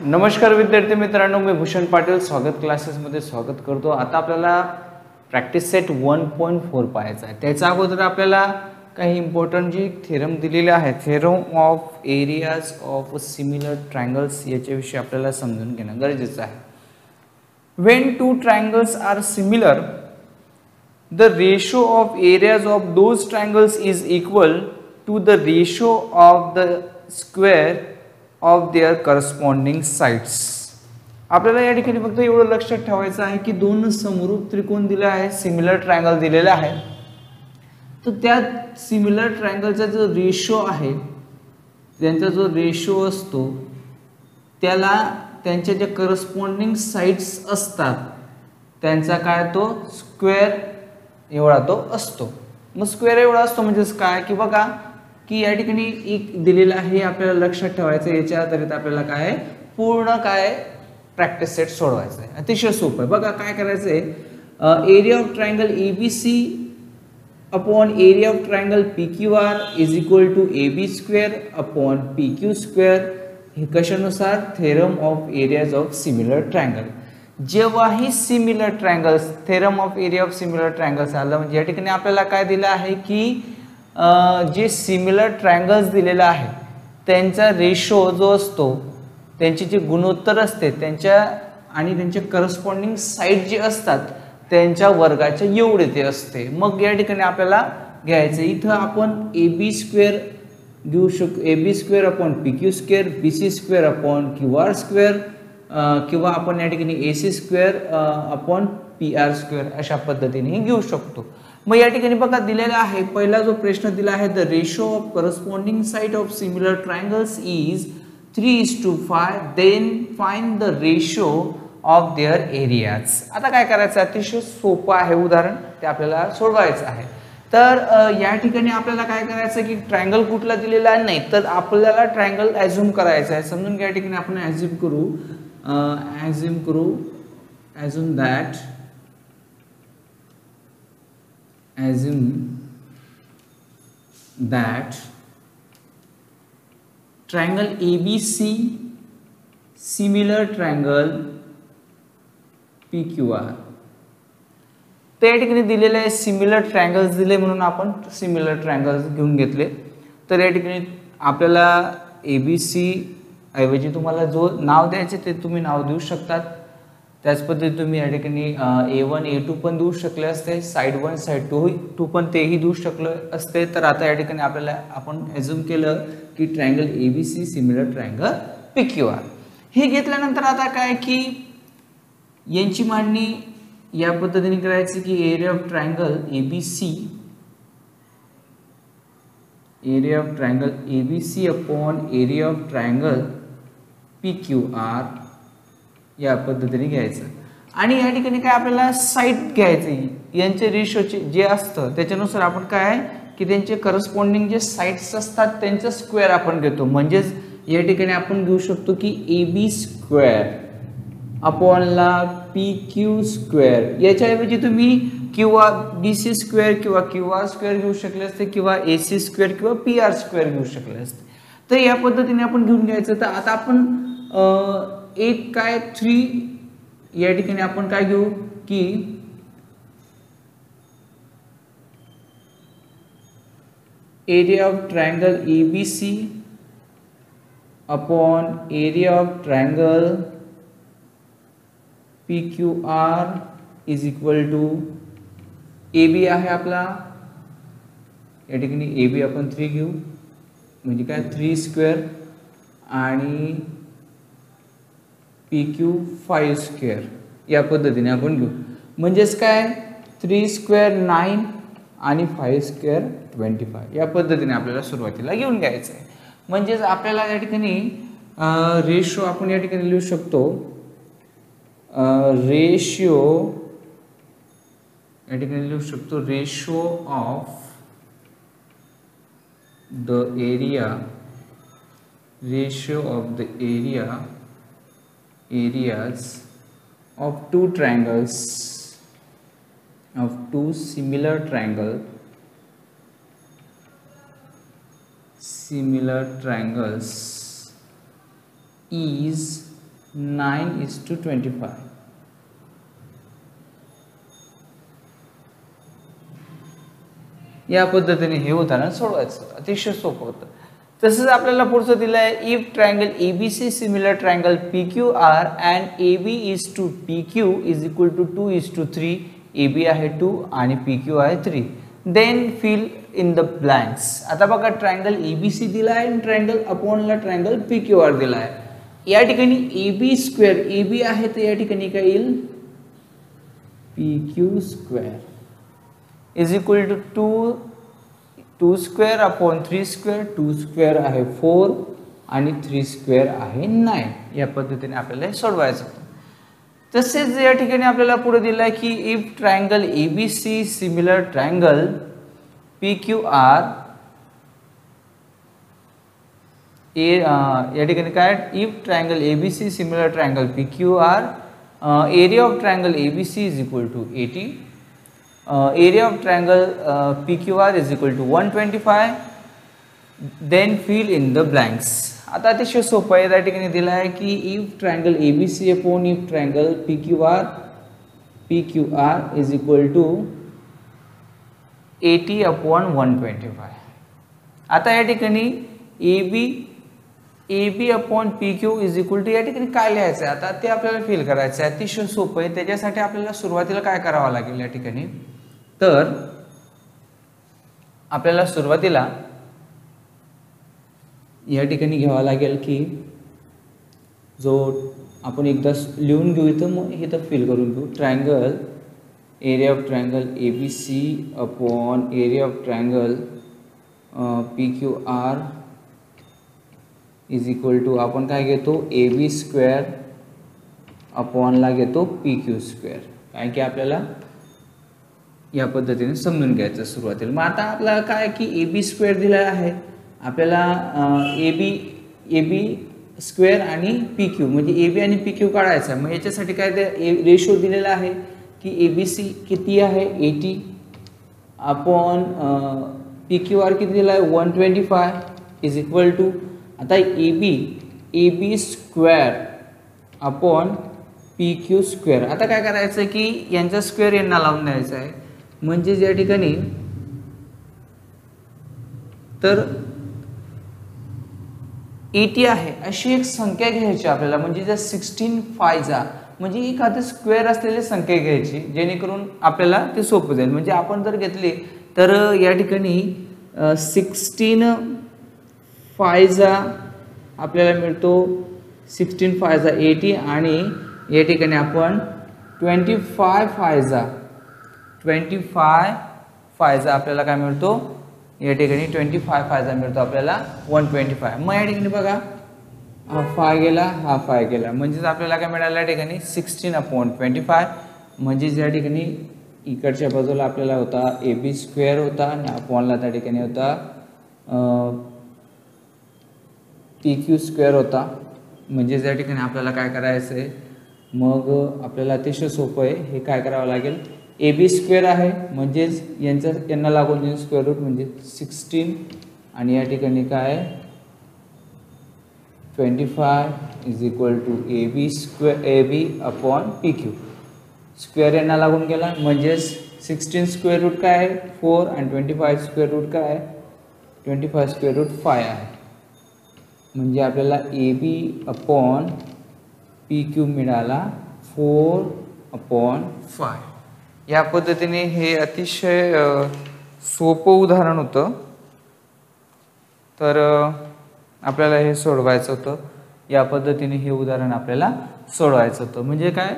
नमस्कार विद्यार्थी मित्रांनो, मी भूषण पाटील स्वागत क्लासेसमध्ये स्वागत करतो। आता आपल्याला प्रॅक्टिस सेट 1.4 पाहायचा आहे। त्याच्या अगोदर आपल्याला काही इम्पॉर्टंट जी थेरम दिलेले आहेत, theorem of areas of similar triangles याच्याविषयी आपल्याला समजून घेणं गरजेचं आहे। When two triangles are similar, the ratio of areas of those triangles is equal to the ratio of the square of their corresponding sides। आपल्याला या ठिकाणी फक्त एवढं लक्षात ठेवायचं आहे की दोन समरूप त्रिकोण दिले आहेत, सिमिलर ट्रायंगल दिलेले आहे, तर त्या सिमिलर ट्रायंगलचा जो रेशो आहे, त्यांचा जो रेशो असतो त्याला त्यांच्या जे करस्पॉन्डिंग साइड्स असतात त्यांचा काय तो स्क्वेअर एवढा तो असतो। मग स्क्वेअर एवढा असतो म्हणजे काय की बघा की या ठिकाणी एक दिलेला आहे, आपल्याला लक्षात ठेवायचं। याच्या आधारित आपल्याला काय पूर्ण काय प्रॅक्टिस सेट सोडवायचा आहे। अतिशय सोपं आहे। बघा काय करायचं आहे, area of triangle ABC upon area of triangle PQR is equal to AB square upon PQ square. हे कशानुसार? Theorem of areas of similar triangle. जेव्हाही similar triangles, theorem of area of similar triangles आलं म्हणजे या ठिकाणी आपल्याला काय दिलं आहे की जे सिमिलर ट्रायंगल्स दिलेला आहे त्यांचा रेशो जो असतो, त्यांची जे गुणोत्तर असते त्यांच्या आणि त्यांचे करस्पॉन्डिंग साइड जे असतात त्यांच्या वर्गाच्या एवढे ते असते। मग या ठिकाणी आपल्याला घ्यायचं, इथं आपण एबी स्क्वेअर घेऊ शकतो, AB square upon PQ square, BC square upon QR square, किंवा आपण या ठिकाणी AC square upon P R square अशा पद्धतीने घेऊ शकतो। मग या ठिकाणी बघा दिलेला आहे, पहिला जो प्रश्न दिला आहे, the ratio of corresponding side of similar triangles is 3:5, then find the ratio of their areas. आता काय करायचं, अतिशय सोपं आहे उदाहरण, ते आपल्याला सोडवायचं आहे। तर या ठिकाणी आपल्याला काय करायचं की ट्रायंगल कुठला दिलेला नाही, तर आपल्याला ट्रायंगल ॲझ्युम करायचा आहे। समजून घ्या, या ठिकाणी आपण ॲझ्युम करू, assume that triangle ABC similar triangle PQR। तर या ठिकाणी दिलेले आहे सिमिलर ट्रायंगल्स दिले म्हणून आपण सिमिलर ट्रायंगल्स घेऊन घेतले। तर या ठिकाणी आपल्याला ABC ऐवजी तुम्हाला जो नाव द्यायचे ते तुम्ही नाव देऊ शकतात। त्याच पद्धतीने तुम्ही या ठिकाणी A1 A2 पण देऊ शकले असते, साइड 1 साइड 2 पण तेही देऊ शकले असते। तर आता या ठिकाणी आपल्याला आपण ॲझ्युम केलं की triangle ABC similar triangle PQR हे घेतल्यानंतर आता काय की यांची मांडणी या पद्धतीने करायची की area of triangle ABC upon area of triangle PQR या पद्धतीने घ्यायचं। आणि या ठिकाणी काय आपल्याला साइड घ्यायचे, यांचे रेशोचे जे असतं त्याच्यानुसार आपण काय की त्यांचे करस्पॉन्डिंग जे साइड्स असतात त्यांचा स्क्वेअर आपण घेतो। म्हणजेच या ठिकाणी आपण घेऊ शकतो की AB स्क्वेअर अपॉन ला PQ स्क्वेअर। याच्याऐवजी तुम्ही किंवा BC स्क्वेअर किंवा QR स्क्वेअर घेऊ शकले असते, किंवा AC स्क्वेअर किंवा PR स्क्वेअर घेऊ शकले असते। तर या पद्धतीने आपण घेऊन घ्यायचं। तर आता आपण एक काय 3 या ठिकाणी आपण काय घेऊ की area of triangle ABC upon area of triangle PQR is equal to AB आहे आपला, या ठिकाणी AB आपण 3 घेऊ म्हणजे काय 3 स्क्वेअर आणि PQ 5 स्क्वेअर या पद्धतीने आपण घेऊ। म्हणजेच काय 3 स्क्वेअर 9 आणि 5 स्क्वेअर 25 या पद्धतीने आपल्याला सुरुवातीला घेऊन घ्यायचं आहे। म्हणजेच आपल्याला या ठिकाणी रेशो आपण या ठिकाणी लिहू शकतो, रेशिओ या ठिकाणी लिहू शकतो ratio of the area, ratio of the areas of two triangles, of two similar triangles is 9:25. या पद्धतीने हे उदाहरण सोडवायचं, अतिशय सोपं होतं. तसंच आपल्याला पुढचं दिलं आहे, if triangle ABC similar triangle PQR and AB is to PQ is equal to 2:3, AB आहे 2 आणि PQ आहे 3, then fill in the blanks. आता बघा, ट्रायंगल ABC दिला आहे आणि ट्रायंगल अपॉनला ट्रायंगल PQR दिला आहे. या ठिकाणी AB स्क्वेअर, AB आहे तर या ठिकाणी काय येईल, PQ square is equal to 2 square upon 3 square, 2 square आहे 4 आणि 3 स्क्वेअर आहे 9. या पद्धतीने आपल्याला हे सोडवायचं होतं. तसेच या ठिकाणी आपल्याला पुढे दिलं आहे की if triangle ABC similar triangle PQR, या ठिकाणी काय, if triangle ABC similar triangle PQR, area of triangle ABC is equal to 80, area of triangle PQR is equal to 125, then fill in the blanks. आता अतिशय सोपं आहे. त्या ठिकाणी दिलं आहे की if triangle ABC upon if triangle PQR is equal to 80 upon 125. आता या ठिकाणी AB upon PQ is equal to, या ठिकाणी काय लिहायचं आहे आता ते आपल्याला फिल करायचं आहे. अतिशय सोपं आहे. त्याच्यासाठी आपल्याला सुरुवातीला काय करावं लागेल, या ठिकाणी तर आपल्याला सुरुवातीला या ठिकाणी घ्यावा लागेल की जो आपण एकदा लिहून घेऊ, इथं मग इथं फिल करून घेऊ. Triangle, area of triangle ABC upon area of triangle PQR is equal to, आपण काय घेतो, AB स्क्वेअर अपॉनला घेतो PQ स्क्वेअर. कारण की आपल्याला या पद्धतीने समजून घ्यायचं सुरुवातीला. मग आता आपल्याला काय की AB स्क्वेअर दिला आहे आपल्याला, AB स्क्वेअर आणि PQ म्हणजे AB आणि PQ काढायचा. मग याच्यासाठी काय ते रेशो दिलेला आहे की ABC किती आहे 80 अपॉन PQR किती दिला आहे 125 इज इक्वल टू, आता AB square upon PQ square. आता काय करायचं की यांचा स्क्वेअर यांना लावून द्यायचा आहे. म्हणजे या ठिकाणी तर 80 आहे अशी एक संख्या घ्यायची आपल्याला, म्हणजे जर 16 5 म्हणजे एखादी स्क्वेअर असलेली संख्या घ्यायची, जेणेकरून आपल्याला ते सोपं जाईल. म्हणजे आपण जर घेतली तर या ठिकाणी 16 5 आपल्याला मिळतो, 16 5 80 आणि या ठिकाणी आपण 25 5 आपल्याला काय मिळतो, या ठिकाणी 25 5 मिळतो आपल्याला 125. मग या ठिकाणी बघा हा 5 गेला, हा 5 गेला, म्हणजेच आपल्याला काय मिळालं या ठिकाणी 16 अपॉन 25. म्हणजेच या ठिकाणी इकडच्या बाजूला आपल्याला होता AB स्क्वेअर होता आणि अपॉनला त्या ठिकाणी होता PQ स्क्वेअर होता. म्हणजेच या ठिकाणी आपल्याला काय करायचं आहे, मग आपल्याला अतिशय सोपं आहे. हे काय करावं लागेल, AB स्क्वेअर आहे म्हणजेच यांना लागून स्क्वेअर रूट म्हणजे 16 आणि या ठिकाणी काय 25 is equal to AB square, AB upon PQ. Square यांना लागून गेला म्हणजेच 16 स्क्वेअर रूट काय आहे 4 आणि 25 स्क्वेअर रूट काय आहे 25 स्क्वेअर रूट 5 आहे. म्हणजे आपल्याला AB अपॉन PQ मिळाला 4 अपॉन 5. या पद्धतीने हे अतिशय सोपं उदाहरण होतं. तर आपल्याला हे सोडवायचं होतं. या पद्धतीने हे उदाहरण आपल्याला सोडवायचं होतं. म्हणजे काय,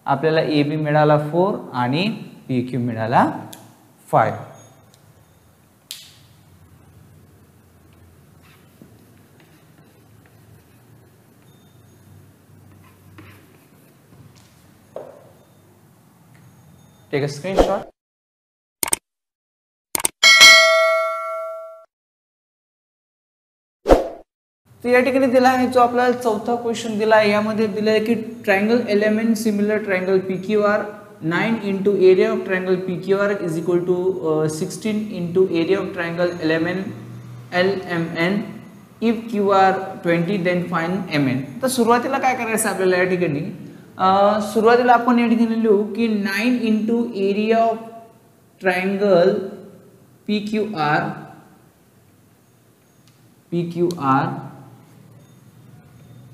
आपल्याला AB मिळाला 4 आणि PQ मिळाला 5. Take a screenshot. तर या ठिकाणी दिला आहे जो आपल्याला चौथा क्वेश्चन दिला आहे. यामध्ये दिला आहे की triangle element similar triangle PQR 9 into area of triangle PQR is equal to 16 into area of triangle LMN if Q R 20 then find M N. तर सुरुवातीला काय करायचं आपल्याला या ठिकाणी, सुरुवातीला आपण या ठिकाणी लिहू की 9 into area of triangle P Q R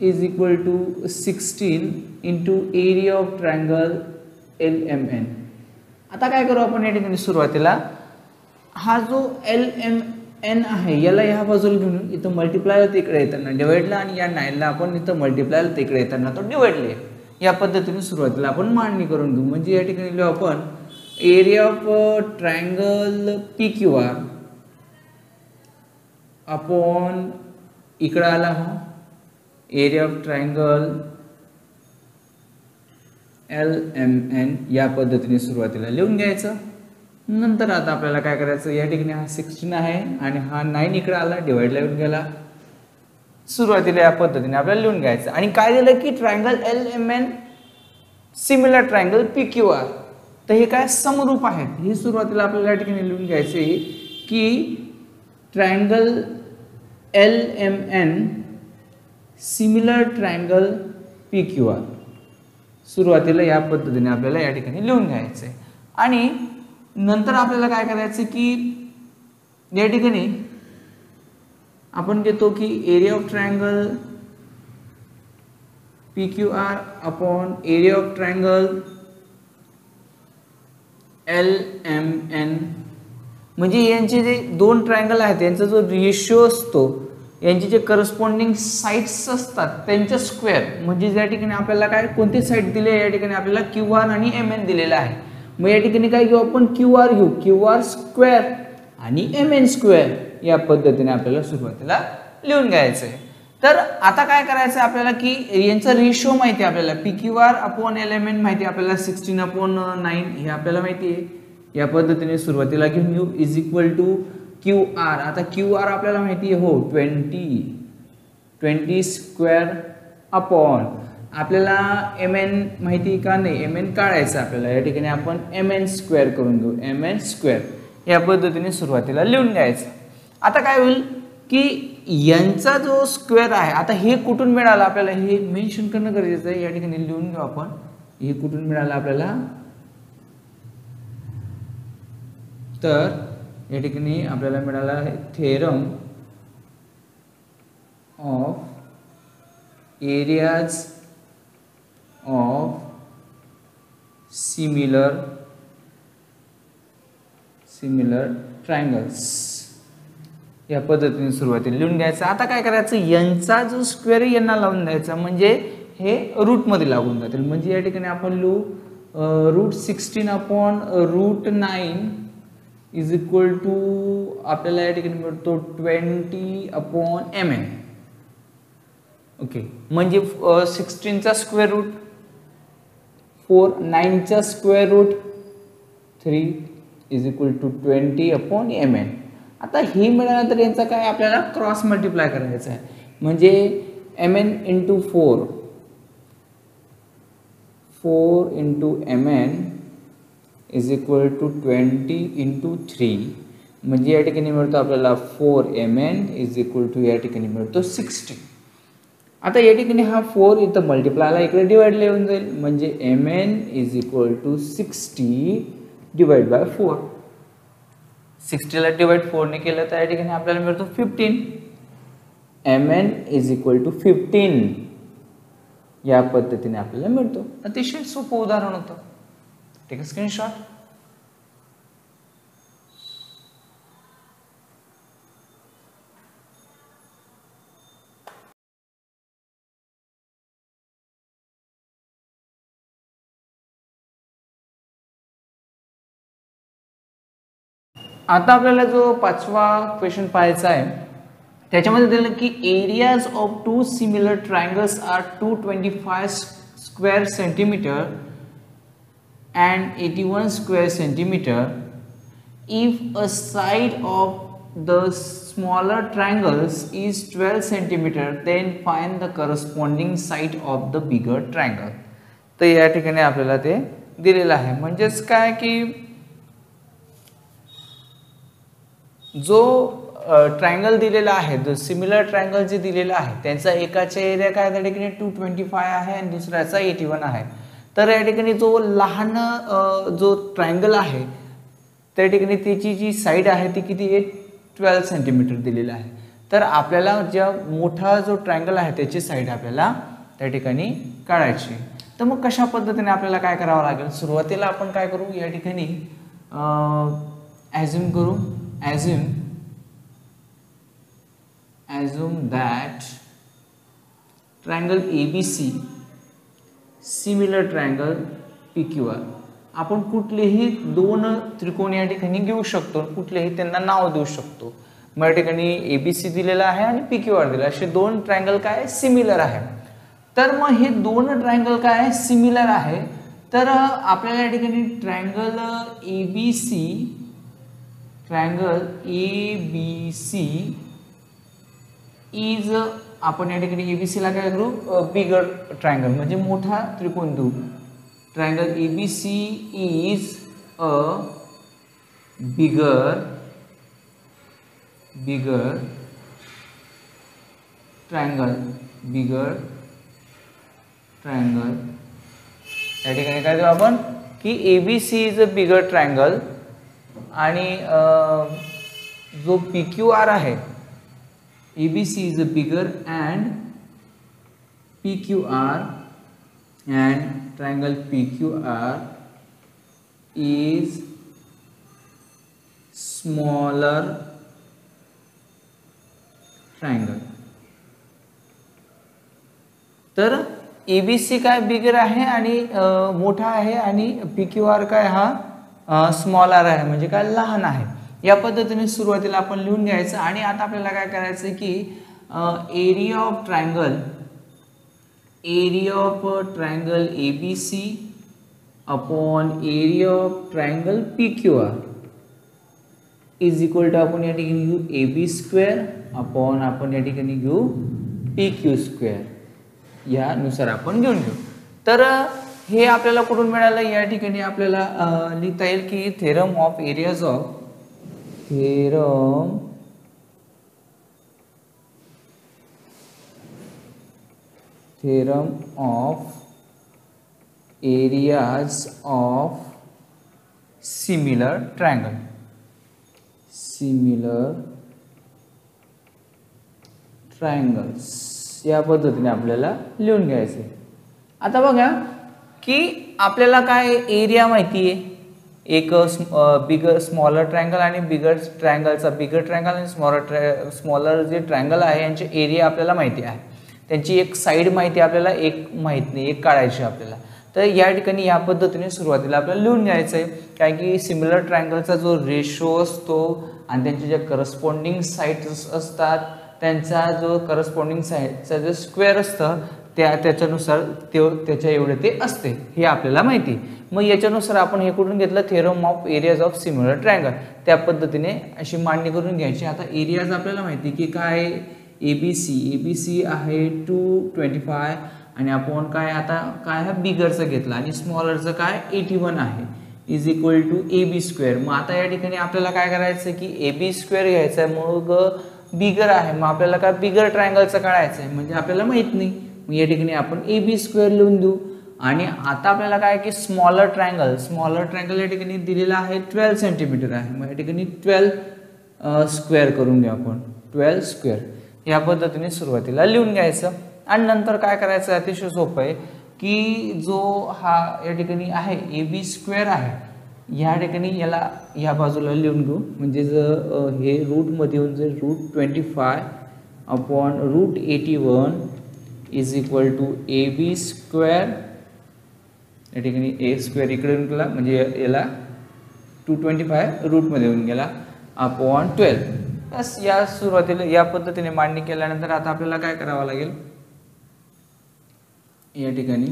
is equal to 16 into area of triangle L M N. आता काय करू आपण या ठिकाणी सुरुवातीला हा जो एल एम एन आहे याला ह्या बाजूला घेऊन इथं मल्टिप्लायला तिकडे येताना डिवाइडला आणि या 9ला आपण इथं मल्टिप्लायला तिकडे येताना तो डिवाइडला. या पद्धतीने सुरुवातीला आपण मांडणी करून घेऊ. म्हणजे या ठिकाणी लिहू आपण area of triangle P Q R upon इकडे आला हा area of triangle L M N. या पद्धतीने सुरुवातीला लिहून घ्यायचं. नंतर आता आपल्याला काय करायचं, या ठिकाणी हा 16 आहे आणि हा 9 इकडे आला डिवाइडला येऊन गेला. सुरुवातीला या पद्धतीने आपल्याला लिहून घ्यायचं. आणि काय दिलं की triangle L M N similar triangle P Q R. तर हे काय समरूप आहेत. हे सुरुवातीला आपल्याला या ठिकाणी लिहून घ्यायचे की triangle L M N similar triangle P Q R. सुरुवातीला या पद्धतीने आपल्याला या ठिकाणी लिहून घ्यायचं आहे. आणि नंतर आपल्याला काय करायचं की या ठिकाणी आपण घेतो की area of triangle P Q R upon area of triangle L M N. म्हणजे यांचे जे दोन ट्रायंगल आहेत यांचा जो रेशिओ असतो, यांचे जे करस्पॉन्डिंग साइड्स असतात त्यांच्या स्क्वेअर. म्हणजे या ठिकाणी आपल्याला काय कोणती साइड दिली आहे, या ठिकाणी आपल्याला क्यू आर आणि एम एन दिलेला आहे. मग या ठिकाणी काय घेऊ आपण क्यू आर घेऊ, क्यू आर स्क्वेअर आणि एम एन स्क्वेअर. या पद्धतीने आपल्याला सुरुवातीला लिहून घ्यायचं आहे. तर आता काय करायचं आपल्याला की यांचा रेशिओ माहिती आहे आपल्याला, P Q R upon L M N माहिती आहे आपल्याला, 16/9 हे आपल्याला माहिती आहे. या पद्धतीने सुरुवातीला घेऊन घेऊ is equal to Q R. आता क्यू आर आपल्याला माहिती आहे हो 20 स्क्वेअर अपॉन आपल्याला एम एन माहिती का नाही, एम एन काढायचं आपल्याला. या ठिकाणी आपण एम एन स्क्वेअर करून घेऊ, एम एन स्क्वेअर. या पद्धतीने सुरुवातीला लिहून घ्यायचं. आता काय होईल की यांचा जो स्क्वेअर आहे, आता हे कुठून मिळालं आपल्याला हे मेन्शन करणं गरजेचं आहे. या ठिकाणी लिहून घेऊ आपण हे कुठून मिळालं आपल्याला. तर या ठिकाणी आपल्याला मिळाला आहे theorem of areas of similar triangles. या पद्धतीने सुरुवातीला लिहून घ्यायचं. आता काय करायचं, यांचा जो स्क्वेअर यांना लावून द्यायचा म्हणजे हे रूट मध्ये लागून जातील. म्हणजे या ठिकाणी आपण लिहू √16/√9 इज इक्वल टू आपल्याला या ठिकाणी मिळतो 20/mn. ओके, म्हणजे 16चा स्क्वेअर रूट 4, 9चा square root 3 is equal to 20/mn. आता हे मिळाल्यानंतर यांचा काय आपल्याला क्रॉस मल्टिप्लाय करायचा आहे. म्हणजे mn into 4 into mn is equal to 20 into 3. म्हणजे या ठिकाणी मिळतो आपल्याला 4mn इज इक्वल टू या ठिकाणी मिळतो 60. आता या ठिकाणी हा 4 इथं मल्टिप्लायला इकडे डिवाइडला येऊन जाईल. म्हणजे mn is equal to 60 divide by 4. 60ला डिवाइड 4ने केलं तर या ठिकाणी आपल्याला मिळतो 15. mn is equal to 15. या पद्धतीने आपल्याला मिळतो. अतिशय सोपं उदाहरण होतं. Take a screenshot. आता आपल्याला जो पाचवा क्वेश्चन पाहायचा आहे त्याच्यामध्ये दिलं की areas of two similar triangles are 225 square centimetre and 81 square centimeter. If a side of the smaller triangles is 12 centimeter, then find the corresponding side of the bigger triangle. तर या ठिकाणी आपल्याला ते दिलेलं आहे. म्हणजेच काय की जो ट्रायंगल दिलेला आहे, जो सिमिलर ट्रायंगल जे दिलेला आहे त्यांचा एकाचा एरिया काय त्या ठिकाणी 225 आहे आणि दुसऱ्याचा 81 आहे. तर या ठिकाणी जो लहान जो ट्रायंगल आहे त्या ठिकाणी त्याची जी साईड आहे ती किती आहे 12 सेंटीमीटर दिलेला आहे. तर आपल्याला ज्या मोठा जो ट्रायंगल आहे त्याची साईड आपल्याला त्या ठिकाणी काढायची. तर मग कशा पद्धतीने आपल्याला काय करावं लागेल, सुरुवातीला आपण काय करू, या ठिकाणी ॲझ्युम करू, assume that triangle ABC similar triangle PQR. आपण कुठलेही दोन त्रिकोण या ठिकाणी घेऊ शकतो, कुठलेही त्यांना नाव देऊ शकतो. मग या ठिकाणी ABC दिलेला आहे आणि PQR दिला, असे दोन ट्रायंगल काय सिमिलर आहे. तर मग हे दोन ट्रायंगल काय सिमिलर आहे, तर आपल्याला या ठिकाणी ट्रायंगल ABC इज, आपण या ठिकाणी ABC ला काय करू बिगर ट्रायंगल म्हणजे मोठा त्रिकोण देऊ. Triangle ABC is a bigger triangle या ठिकाणी काय देऊ आपण की ABC is a bigger triangle आणि जो PQR आहे ABC is a bigger and PQR and triangle PQR is smaller triangle. तर ABC काय बिगर आहे आणि मोठा आहे आणि PQR काय हा स्मॉलर आहे म्हणजे काय लहान आहे. या पद्धतीने सुरुवातीला आपण लिहून घ्यायचं आणि आता आपल्याला काय करायचं की area of triangle ABC upon area of triangle PQR is equal to आपण या ठिकाणी घेऊ AB स्क्वेअर अपॉन आपण या ठिकाणी घेऊ PQ स्क्वेअर, यानुसार आपण घेऊन घेऊ. तर हे आपल्याला कुठून मिळालं, या ठिकाणी आपल्याला लिहिता येईल की theorem of areas of similar triangles या पद्धतीने आपल्याला लिहून घ्यायचे. आता बघा की आपल्याला काय एरिया माहिती आहे, एक बिगर स्मॉलर ट्रायंगल आणि बिगर ट्रायंगल आणि स्मॉलर जे ट्रायंगल आहे यांचे एरिया आपल्याला माहिती आहे, त्यांची एक साईड माहिती आपल्याला, एक माहित नाही, एक काढायची आपल्याला. तर या ठिकाणी या पद्धतीने सुरुवातीला आपल्याला लिहून घ्यायचं आहे, कारण की सिमिलर ट्रायंगलचा जो रेशो असतो आणि त्यांचे जे करस्पॉन्डिंग साईड्स असतात त्यांचा जो करस्पॉन्डिंग साईडचा जो स्क्वेअर असतं त्याच्यानुसार त्याच्या एवढे ते असते हे आपल्याला माहिती. मग याच्यानुसार आपण हे कुठून घेतलं theorem of areas of similar triangle, त्या पद्धतीने अशी मांडणी करून घ्यायची. आता एरियाज आपल्याला माहिती की काय ABC आहे 225 आणि आपण काय आता काय हा बिगरचं घेतला आणि स्मॉलरचं काय 81 आहे is equal to AB square. मग आता या ठिकाणी आपल्याला काय करायचं की AB स्क्वेअर घ्यायचा आहे, मग बिगर आहे मग आपल्याला काय बिगर ट्रायंगलचं काढायचं आहे म्हणजे आपल्याला माहित नाही. मग या ठिकाणी आपण AB स्क्वेअर लिहून देऊ. आणि आता आपल्याला काय की स्मॉलर ट्रायंगल या ठिकाणी दिलेला आहे 12 सेंटीमीटर आहे, मग या ठिकाणी 12 स्क्वेअर करून घेऊ आपण 12 स्क्वेअर. या पद्धतीने सुरुवातीला लिहून घ्यायचं आणि नंतर काय करायचं अतिशय सोपं आहे की जो हा या ठिकाणी आहे AB स्क्वेअर आहे या ठिकाणी याला या बाजूला लिहून घेऊ म्हणजे जर हे रूटमध्ये येऊन जर √25 upon √81 is equal to AB square. या ठिकाणी A स्क्वेअर इकडे येऊन गेला म्हणजे याला 225 रूटमध्ये येऊन गेला अपॉन 12. बस या सुरुवातीला या पद्धतीने मांडणी केल्यानंतर आता आपल्याला काय करावं लागेल या ठिकाणी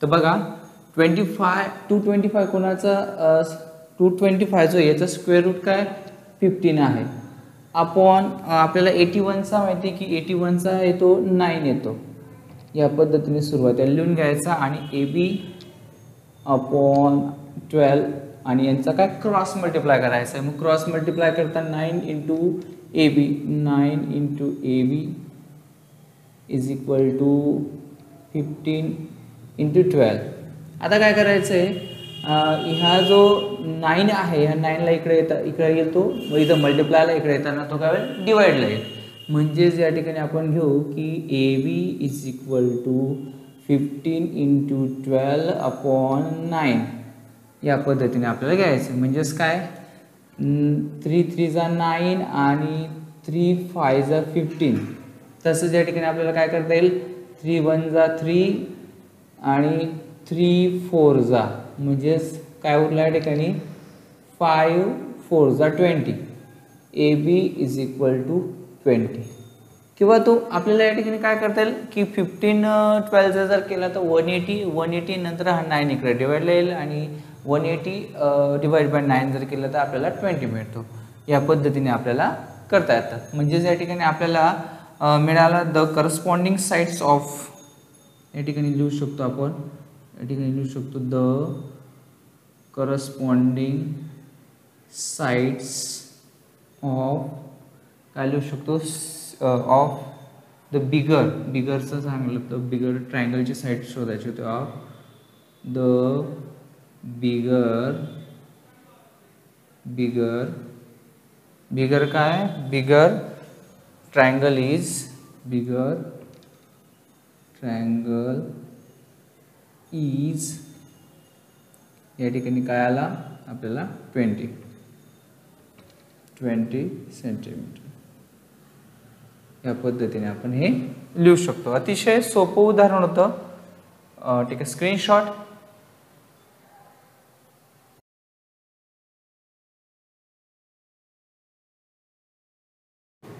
तर बघा 225 कोणाचा 225 जो याचा स्क्वेअर रूट काय 15 आहे अपॉन आपल्याला 81चा माहिती आहे की 81चा येतो 9 येतो. या पद्धतीने सुरुवातीला लिहून घ्यायचा आणि AB अपॉन 12 आणि यांचा काय क्रॉस मल्टिप्लाय करायचा आहे. मग क्रॉस मल्टिप्लाय करता 9 into A B, 9 into A B is equal to 15 into 12. आता काय करायचं आहे, ह्या जो 9 आहे ह्या 9ला इकडे येतो, व इथं मल्टिप्लायला इकडे येताना तो काय होईल, डिवाइडला येईल. म्हणजेच या ठिकाणी आपण घेऊ की A B is equal to 15 into 12 upon 9. या पद्धतीने आपल्याला घ्यायचं. म्हणजेच काय 3 3 जा 9 आणि 3 5 जा 15. तसंच या ठिकाणी आपल्याला काय करता येईल, 3 1 जा 3 आणि 3 4 जा, म्हणजेच काय उरलं या ठिकाणी 5 4 जा 20. A B is equal to 20. किंवा तो आपल्याला या ठिकाणी काय करता येईल की 15 12 जर केला तर 180 नंतर हा 9 इकडे डिवाइडला येईल आणि 180 डिवाइड बाय 9 जर केलं तर आपल्याला 20 मिळतो. या पद्धतीने आपल्याला करता येतात. म्हणजेच या ठिकाणी आपल्याला मिळाला द करस्पॉन्डिंग साइड्स ऑफ, या ठिकाणी लिहू शकतो आपण, या ठिकाणी लिहू शकतो द करस्पॉन्डिंग साइड्स ऑफ, काय लिहू शकतो, ऑफ द बिगरचं सांगितलं तर बिगर ट्रायंगलची साईड शोधायची होती. ऑफ द बिगर काय, बिगर ट्रायंगल इज या ठिकाणी काय आला आपल्याला 20 सेंटीमीटर. या पद्धतीने आपण हे लिहू शकतो. अतिशय सोपं उदाहरण होतं. ठीक आहे, स्क्रीनशॉट.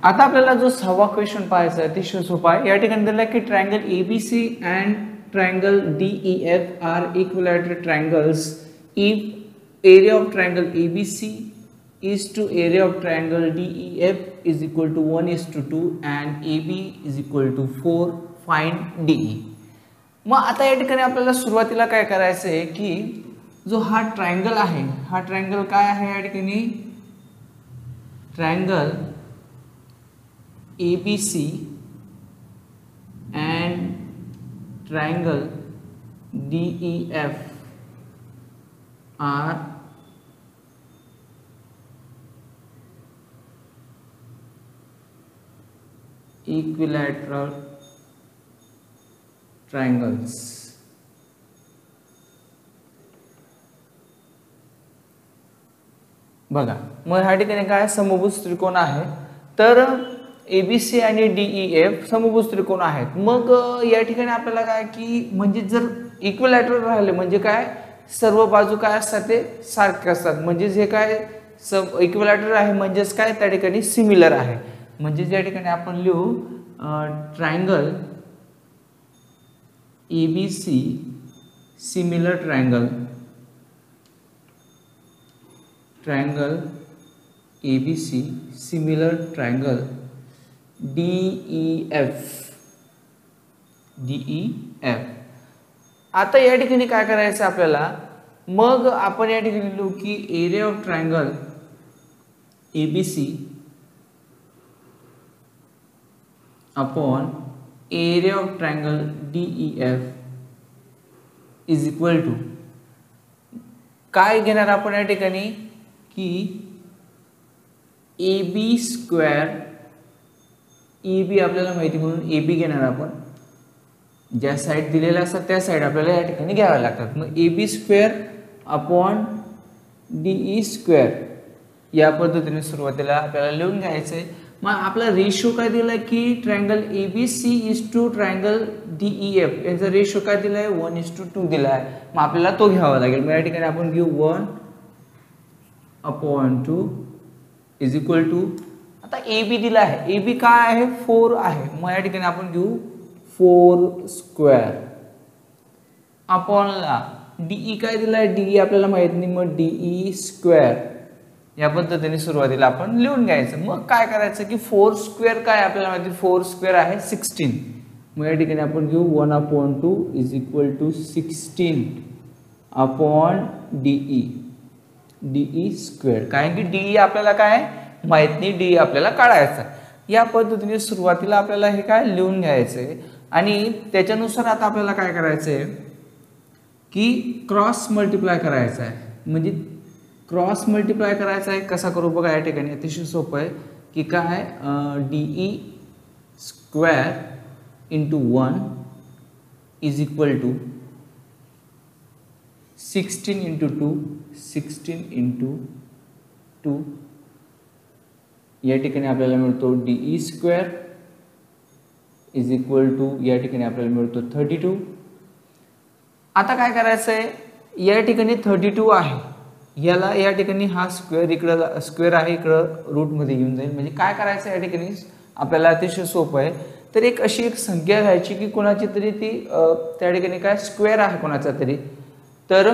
आता आपल्याला जो 6वा क्वेश्चन पाहायचा आहे अतिशय सोपा आहे. या ठिकाणी दिला की triangle ABC and triangle DEF are equilateral triangles if area of triangle ABC is to area of triangle DEF is equal to 1:2 and AB is equal to 4. Find DE. मग आता या ठिकाणी आपल्याला सुरुवातीला काय करायचं आहे की जो हा ट्रायंगल आहे, हा ट्रायंगल काय आहे, या ठिकाणी triangle ABC and triangle DEF are equilateral triangles. बघा, मग ह्या ठिकाणी काय समभुज त्रिकोण आहे, तर एबीसी आणि डीईएफ समभुज त्रिकोण आहेत. मग या ठिकाणी आपल्याला काय की म्हणजे जर इक्विलॅटरल राहिले म्हणजे काय सर्व बाजू काय असतात ते सारखे असतात. म्हणजेच हे काय इक्विलॅटरल आहे म्हणजेच काय त्या ठिकाणी सिमिलर आहे. म्हणजे या ठिकाणी आपण लिहू triangle ABC similar triangle, triangle ABC similar triangle DEF. आता या ठिकाणी काय करायचं आपल्याला, मग आपण या ठिकाणी लिहू की area of triangle ABC upon area of triangle DEF is equal to काय घेणार आपण या ठिकाणी की AB स्क्वेअर, EB आपल्याला माहिती म्हणून AB घेणार आपण. ज्या साइड दिलेल्या असतात त्या साइड आपल्याला या ठिकाणी घ्याव्या लागतात. मग AB square upon DE square या पद्धतीने सुरुवातीला आपल्याला लिहून घ्यायचंय. मग आपला रेशो काय दिलाय की triangle ABC is to triangle DEF याचा रेशो काय दिलाय 1:2 दिलाय. मग आपल्याला तो घ्यावा लागेल. मग या ठिकाणी आपण घेऊ 1/2 इज इक्वल टू, आता AB दिला आहे, AB काय आहे 4 आहे. मग या ठिकाणी आपण घेऊ 4 स्क्वेअर अपॉन ला DE काय दिलाय, DE आपल्याला माहित नाही, मग DE स्क्वेअर. या पद्धतीने सुरुवातीला आपण लिहून घ्यायचं. मग काय करायचं की 4 स्क्वेअर काय आपल्याला माहिती, 4 स्क्वेअर आहे 16. मग या ठिकाणी आपण घेऊ 1/2 is equal to 16 upon DE. DE square, कारण की डीई आपल्याला काय माहित नाही, डीई आपल्याला काढायचा. या पद्धतीने सुरुवातीला आपल्याला हे काय लिहून घ्यायचंय आणि त्याच्यानुसार आता आपल्याला काय करायचंय की क्रॉस मल्टिप्लाय करायचा आहे. म्हणजे क्रॉस मल्टिप्लाय करायचा आहे कसा करू बघा, या ठिकाणी अतिशय सोपं आहे की काय DE square into 1 is equal to 16 into 2, 16 into 2. या ठिकाणी आपल्याला मिळतो DE square is equal to, या ठिकाणी आपल्याला मिळतो 32. आता काय करायचं आहे, या ठिकाणी 32 आहे, याला या ठिकाणी हा स्क्वेअर इकडं स्क्वेअर आहे इकडं रूटमध्ये येऊन जाईल. म्हणजे काय करायचं या ठिकाणी आपल्याला अतिशय सोपं आहे. तर अशी एक संख्या घ्यायची की कोणाची तरी ती त्या ठिकाणी काय स्क्वेअर आहे कोणाचा तरी, तर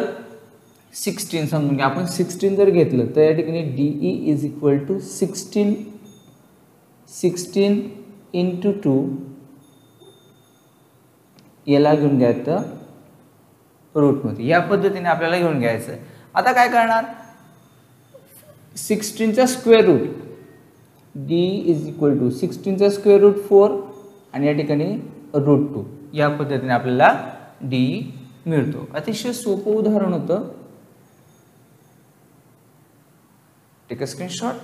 16 समजून घ्या. आपण 16 जर घेतलं तर या ठिकाणी DE is equal to 16 into 2, याला घेऊन घ्यायचं रूटमध्ये. या पद्धतीने आपल्याला घेऊन घ्यायचं आहे. आता काय करणार, 16चा square root D is equal to 16चा स्क्वेअर रूट 4 आणि या ठिकाणी रूट 2. या पद्धतीने आपल्याला डी मिळतो. अतिशय सोपं उदाहरण होतं. Take a screenshot.